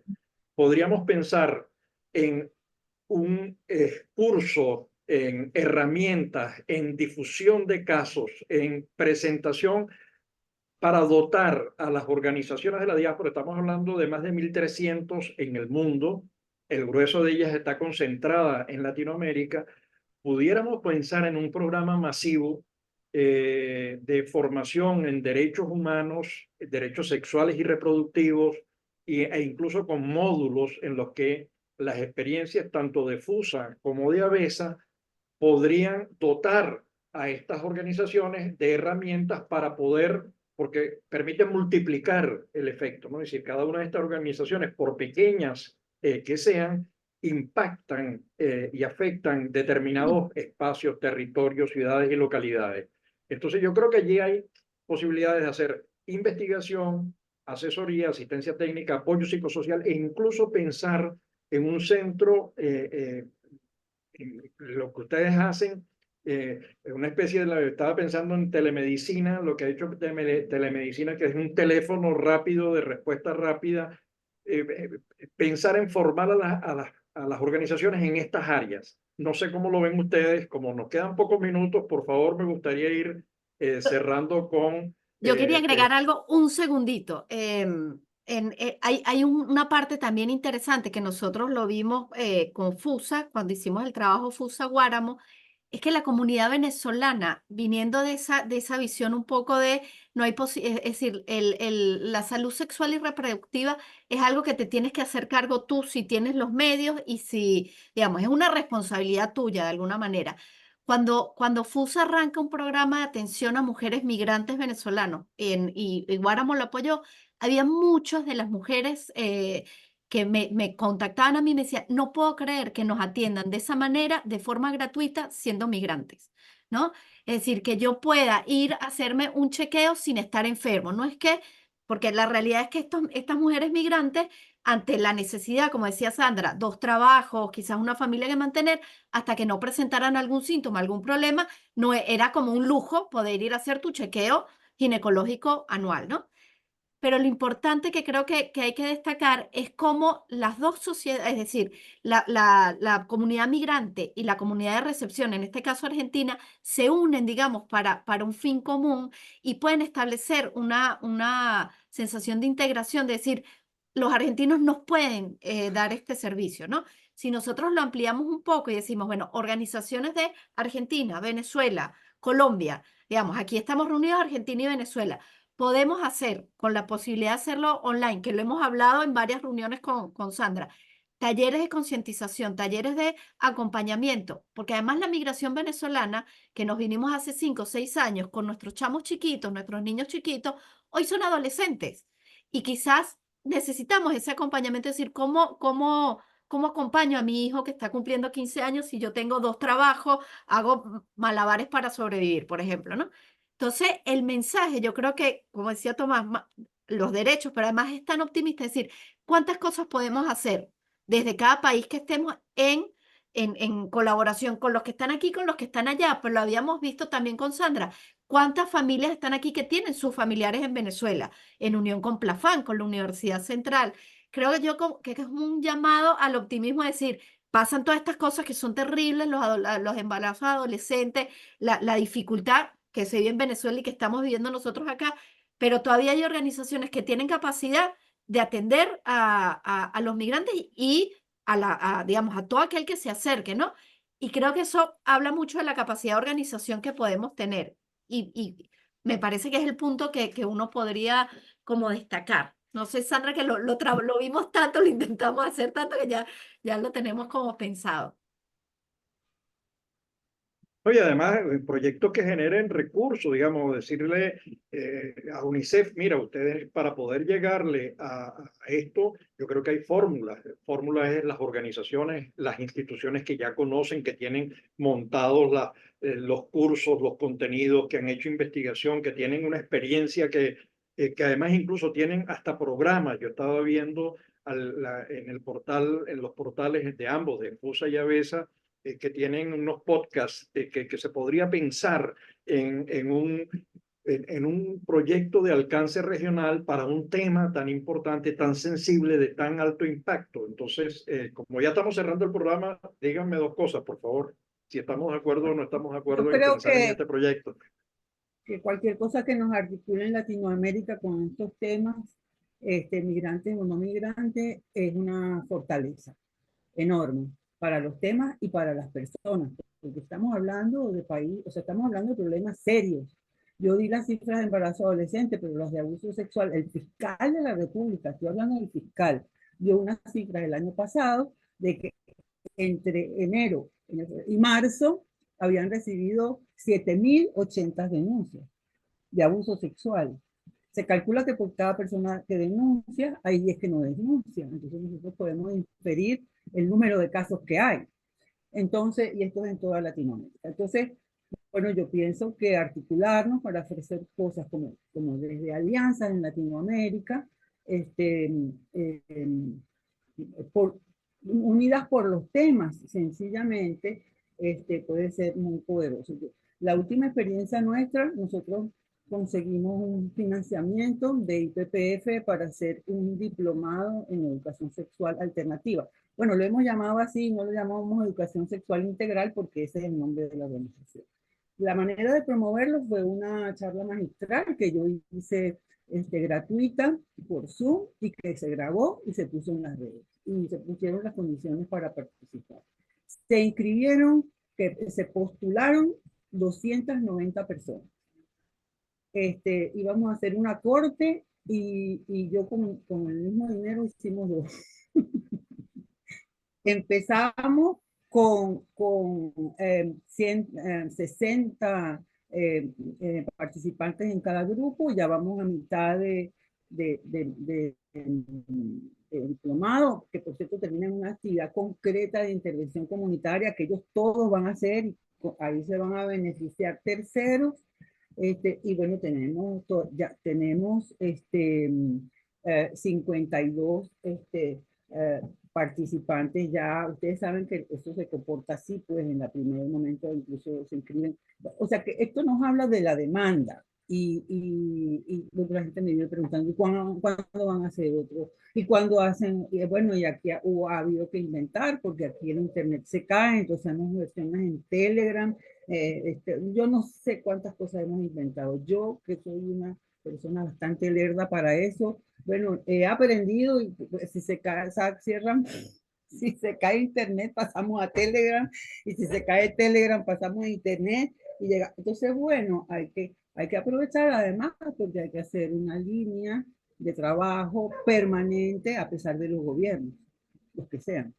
S2: podríamos pensar en un curso, en herramientas, en difusión de casos, en presentación para dotar a las organizaciones de la diáspora. Estamos hablando de más de 1.300 en el mundo, el grueso de ellas está concentrada en Latinoamérica. Pudiéramos pensar en un programa masivo de formación en derechos humanos, derechos sexuales y reproductivos, e incluso con módulos en los que las experiencias tanto de FUSA como de ABESA podrían dotar a estas organizaciones de herramientas para poder, porque permiten multiplicar el efecto, ¿no? Es decir, cada una de estas organizaciones, por pequeñas que sean, impactan y afectan determinados espacios, territorios, ciudades y localidades. Entonces yo creo que allí hay posibilidades de hacer investigación, asesoría, asistencia técnica, apoyo psicosocial e incluso pensar en un centro, lo que ustedes hacen, una especie de, estaba pensando en telemedicina, lo que ha hecho telemedicina, que es un teléfono rápido, de respuesta rápida, pensar en formar a las organizaciones en estas áreas. No sé cómo lo ven ustedes, como nos quedan pocos minutos, por favor me gustaría ir cerrando con...
S4: Yo quería agregar algo, un segundito. Hay una parte también interesante que nosotros lo vimos con FUSA, cuando hicimos el trabajo FUSA Guáramo, es que la comunidad venezolana, viniendo de esa visión un poco de, no hay es decir, la salud sexual y reproductiva es algo que te tienes que hacer cargo tú si tienes los medios y si, digamos, es una responsabilidad tuya de alguna manera. Cuando FUSA arranca un programa de atención a mujeres migrantes venezolanos y Guáramo lo apoyó, había muchas de las mujeres que me contactaban a mí y me decían, no puedo creer que nos atiendan de esa manera, de forma gratuita, siendo migrantes, ¿no? Es decir, que yo pueda ir a hacerme un chequeo sin estar enfermo. No es que, porque la realidad es que estas mujeres migrantes, ante la necesidad, como decía Sandra, 2 trabajos, quizás una familia que mantener, hasta que no presentaran algún síntoma, algún problema, no era como un lujo poder ir a hacer tu chequeo ginecológico anual, ¿no? pero lo importante que creo que hay que destacar es cómo las dos sociedades, es decir, la comunidad migrante y la comunidad de recepción, en este caso Argentina, se unen, digamos, para un fin común y pueden establecer una sensación de integración, de decir, los argentinos nos pueden dar este servicio, ¿no? Si nosotros lo ampliamos un poco y decimos, bueno, organizaciones de Argentina, Venezuela, Colombia, digamos, aquí estamos reunidos Argentina y Venezuela, podemos hacer, con la posibilidad de hacerlo online, que lo hemos hablado en varias reuniones con Sandra, talleres de concientización, talleres de acompañamiento, porque además la migración venezolana, que nos vinimos hace 5 o 6 años con nuestros chamos chiquitos, nuestros niños chiquitos, hoy son adolescentes y quizás necesitamos ese acompañamiento, es decir, ¿cómo acompaño a mi hijo que está cumpliendo 15 años si yo tengo 2 trabajos, hago malabares para sobrevivir, por ejemplo, ¿no? Entonces, el mensaje, yo creo que, como decía Tomás, los derechos, pero además es tan optimista, es decir, ¿cuántas cosas podemos hacer desde cada país que estemos en colaboración con los que están aquí, con los que están allá? Pero lo habíamos visto también con Sandra. ¿Cuántas familias están aquí que tienen sus familiares en Venezuela, en unión con Plafán, con la Universidad Central? Creo que que es un llamado al optimismo, es decir, pasan todas estas cosas que son terribles, los embarazos adolescentes, la dificultad que se vive en Venezuela y que estamos viviendo nosotros acá, pero todavía hay organizaciones que tienen capacidad de atender a los migrantes y digamos, a todo aquel que se acerque, ¿no? Y creo que eso habla mucho de la capacidad de organización que podemos tener. Y me parece que es el punto que uno podría como destacar. No sé, Sandra, que lo vimos tanto, lo intentamos hacer tanto que ya lo tenemos como pensado.
S2: Oye, además, proyectos que generen recursos, digamos, decirle a UNICEF, mira, ustedes para poder llegarle a esto, yo creo que hay fórmulas. Fórmulas es las organizaciones, las instituciones que ya conocen, que tienen montados los cursos, los contenidos, que han hecho investigación, que tienen una experiencia que además incluso tienen hasta programas. Yo estaba viendo en el portal, en los portales de ambos, de FUSA y ABESA, que tienen unos podcasts que se podría pensar en un proyecto de alcance regional para un tema tan importante, tan sensible, de tan alto impacto. Entonces, como ya estamos cerrando el programa, díganme 2 cosas, por favor. Si estamos de acuerdo o no estamos de
S3: Yo
S2: acuerdo en
S3: creo
S2: pensar en este proyecto.
S3: que cualquier cosa que nos articule en Latinoamérica con estos temas, migrantes o no migrantes, es una fortaleza enorme para los temas y para las personas, porque estamos hablando de país, o sea, estamos hablando de problemas serios. Yo di las cifras de embarazo adolescente, pero los de abuso sexual, el fiscal de la República, estoy hablando del fiscal, dio unas cifras el año pasado de que entre enero y marzo habían recibido 7.080 denuncias de abuso sexual. Se calcula que por cada persona que denuncia, hay 10 que no denuncian. Entonces nosotros podemos inferir el número de casos que hay. Entonces, y esto es en toda Latinoamérica. Entonces, bueno, yo pienso que articularnos para ofrecer cosas como desde alianzas en Latinoamérica, unidas por los temas, sencillamente, puede ser muy poderoso. La última experiencia nuestra, nosotros conseguimos un financiamiento de IPPF para hacer un diplomado en educación sexual alternativa. Bueno, lo hemos llamado así, no lo llamamos educación sexual integral porque ese es el nombre de la organización. La manera de promoverlo fue una charla magistral que yo hice gratuita por Zoom y que se grabó y se puso en las redes y se pusieron las condiciones para participar. Se inscribieron, se postularon 290 personas. Íbamos a hacer una corte y yo con el mismo dinero hicimos 2. Empezamos con 60 participantes en cada grupo, ya vamos a mitad de diplomado, que por cierto termina en una actividad concreta de intervención comunitaria que ellos todos van a hacer, y ahí se van a beneficiar terceros. Y bueno, ya tenemos 52 participantes ya. Ustedes saben que esto se comporta así, pues en el primer momento incluso se inscriben. O sea que esto nos habla de la demanda. y la gente me viene preguntando, ¿y cuándo van a hacer otro? ¿Y cuándo hacen? Y bueno, y aquí ha habido que inventar, porque aquí el internet se cae, entonces hacemos versiones en Telegram. Yo no sé cuántas cosas hemos inventado. Yo, que soy una persona bastante lerda para eso, bueno, he aprendido y pues, si se cae, cierran. Si se cae internet, pasamos a Telegram, y si se cae Telegram, pasamos a internet, y llega. Entonces, bueno, hay que aprovechar además, porque hay que hacer una línea de trabajo permanente a pesar de los gobiernos, los que sean.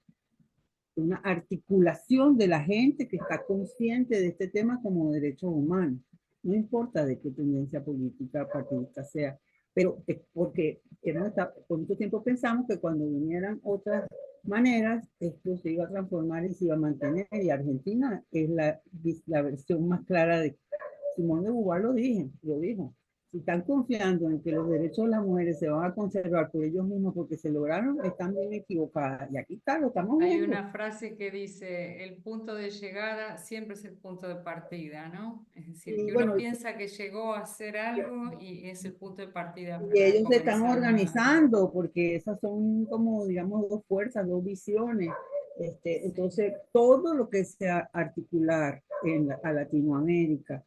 S3: Una articulación de la gente que está consciente de este tema como derechos humanos. No importa de qué tendencia política partidista sea, pero es porque por mucho tiempo pensamos que cuando vinieran otras maneras, esto se iba a transformar y se iba a mantener. Y Argentina es la versión más clara de Simón de Beauvoir lo dijo. Si están confiando en que los derechos de las mujeres se van a conservar por ellos mismos porque se lograron, están bien equivocadas. Y aquí está, lo estamos
S5: Hay
S3: viendo.
S5: una frase que dice, el punto de llegada siempre es el punto de partida, ¿no? Es decir,
S3: Y
S5: que uno
S3: bueno,
S5: piensa que llegó a hacer algo y es el punto de partida
S3: y
S5: para
S3: ellos se están
S5: comenzar
S3: organizando porque esas son como, digamos, dos fuerzas, dos visiones. Entonces, todo lo que sea articular a Latinoamérica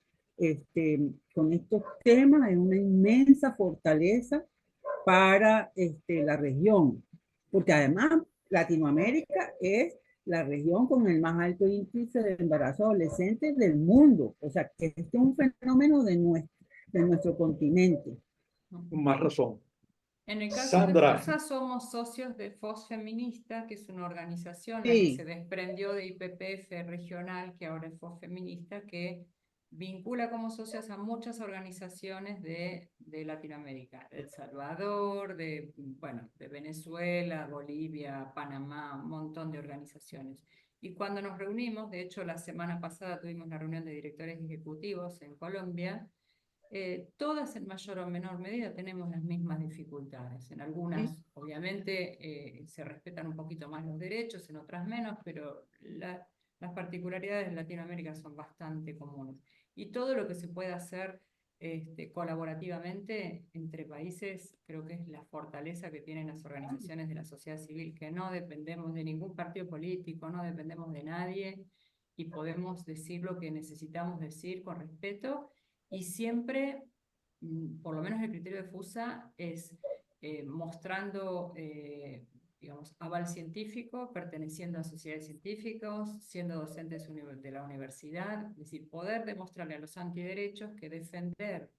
S3: con estos temas es una inmensa fortaleza para la región, porque además Latinoamérica es la región con el más alto índice de embarazo adolescente del mundo, o sea, que este es un fenómeno de nuestro continente.
S5: Con
S2: más razón.
S5: En el caso
S2: Sandra.
S5: de FUSA somos socios de FOS Feminista, que es una organización la que
S3: Sí.
S5: se desprendió de IPPF regional, que ahora es FOS Feminista, que vincula como socios a muchas organizaciones de Latinoamérica, de El Salvador, de Venezuela, Bolivia, Panamá, un montón de organizaciones. Y cuando nos reunimos, de hecho la semana pasada tuvimos una reunión de directores ejecutivos en Colombia, todas en mayor o menor medida tenemos las mismas dificultades. En algunas, obviamente, se respetan un poquito más los derechos, en otras menos, pero las particularidades de Latinoamérica son bastante comunes. Y todo lo que se puede hacer colaborativamente entre países, creo que es la fortaleza que tienen las organizaciones de la sociedad civil, que no dependemos de ningún partido político, no dependemos de nadie, y podemos decir lo que necesitamos decir con respeto. Y siempre, por lo menos el criterio de FUSA es mostrando, digamos, aval científico, perteneciendo a sociedades científicas, siendo docentes de la universidad, es decir, poder demostrarle a los antiderechos que defender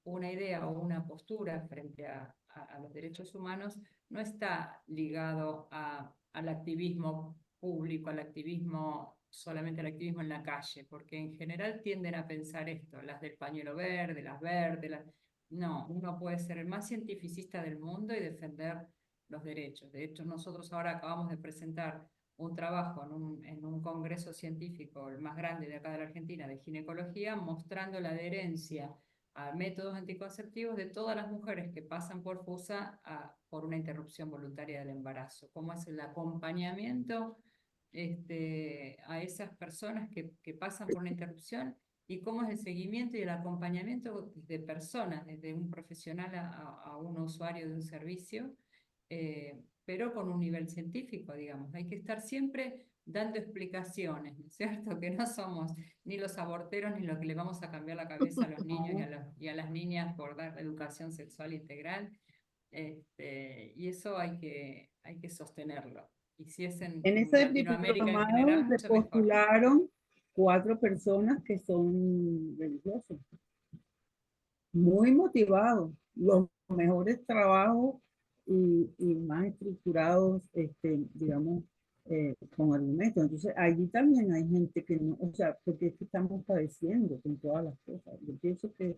S5: una idea o una postura frente a los derechos humanos no está ligado al activismo público, al activismo, solamente al activismo en la calle, porque en general tienden a pensar esto, las del pañuelo verde, las verdes, no, uno puede ser el más cientificista del mundo y defender los derechos. De hecho, nosotros ahora acabamos de presentar un trabajo en un congreso científico, el más grande de acá de la Argentina, de ginecología, mostrando la adherencia a métodos anticonceptivos de todas las mujeres que pasan por FUSA por una interrupción voluntaria del embarazo. ¿Cómo es el acompañamiento a esas personas que pasan por una interrupción? ¿Y cómo es el seguimiento y el acompañamiento de personas, desde un profesional a un usuario de un servicio, pero con un nivel científico, digamos? Hay que estar siempre dando explicaciones, ¿no es cierto? Que no somos ni los aborteros ni los que le vamos a cambiar la cabeza a los niños y a las niñas por dar educación sexual integral. Y eso hay que sostenerlo. Y si es en
S3: ese
S5: Latinoamérica en
S3: diplomado
S5: general,
S3: se
S5: mucho mejor.
S3: postularon 4 personas que son religiosas, muy motivados, los mejores trabajos y más estructurados, digamos, con argumentos. Entonces, allí también hay gente que no, o sea, porque es que estamos padeciendo con todas las cosas. Yo pienso que,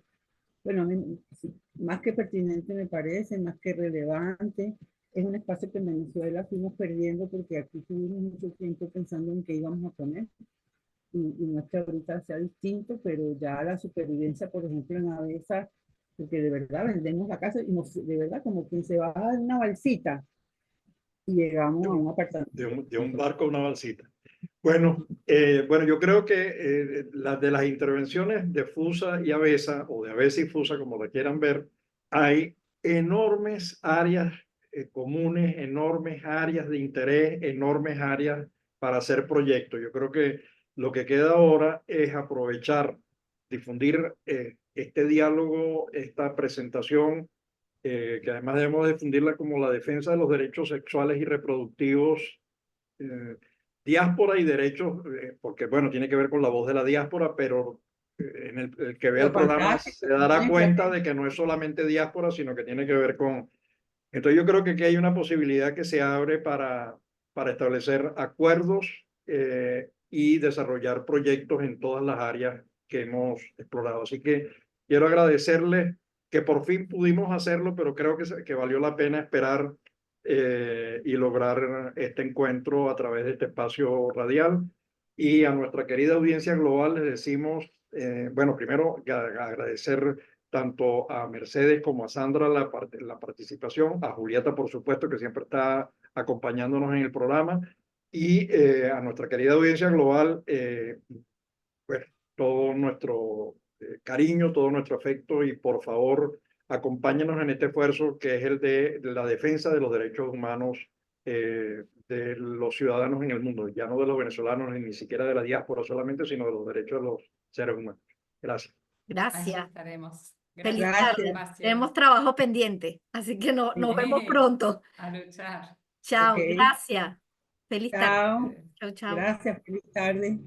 S3: bueno, sí, más que pertinente me parece, más que relevante, es un espacio que en Venezuela fuimos perdiendo porque aquí tuvimos mucho tiempo pensando en qué íbamos a poner. Y no es que ahorita sea distinto, pero ya la supervivencia, por ejemplo, en Avesa, porque de verdad vendemos la casa y de verdad como quien se baja de una balsita y llegamos a un apartamento.
S2: De un barco a una balsita. Bueno, bueno, yo creo que de las intervenciones de FUSA y ABESA, o de ABESA y FUSA, como la quieran ver, hay enormes áreas comunes, enormes áreas de interés, enormes áreas para hacer proyectos. Yo creo que lo que queda ahora es aprovechar, difundir este diálogo, esta presentación, que además debemos difundirla como la defensa de los derechos sexuales y reproductivos, diáspora y derechos, porque bueno, tiene que ver con la voz de la diáspora, pero en el que vea el
S3: Pero
S2: programa
S3: fantástico,
S2: se dará
S3: tiene
S2: cuenta
S3: que-
S2: de que no es solamente diáspora, sino que tiene que ver con... Entonces yo creo que aquí hay una posibilidad que se abre para establecer acuerdos y desarrollar proyectos en todas las áreas que hemos explorado. Así que quiero agradecerles que por fin pudimos hacerlo, pero creo que valió la pena esperar y lograr este encuentro a través de este espacio radial. Y a nuestra querida audiencia global les decimos, bueno, primero agradecer tanto a Mercedes como a Sandra la participación, a Julieta, por supuesto, que siempre está acompañándonos en el programa, y a nuestra querida audiencia global, pues todo nuestro cariño, todo nuestro afecto, y por favor acompáñenos en este esfuerzo que es el de la defensa de los derechos humanos de los ciudadanos en el mundo, ya no de los venezolanos ni siquiera de la diáspora solamente, sino de los derechos de los seres humanos. Gracias.
S5: Allí
S4: Gracias.
S5: estaremos.
S4: Feliz
S5: Gracias por el
S3: Gracias.
S4: tarde.
S5: espacio.
S4: Tenemos trabajo pendiente, así que nos vemos
S5: Sí,
S4: pronto.
S5: a luchar.
S4: Chao,
S3: Ok.
S4: gracias. Feliz tarde.
S3: Chao.
S4: Chao, chao.
S3: Gracias. Feliz tarde.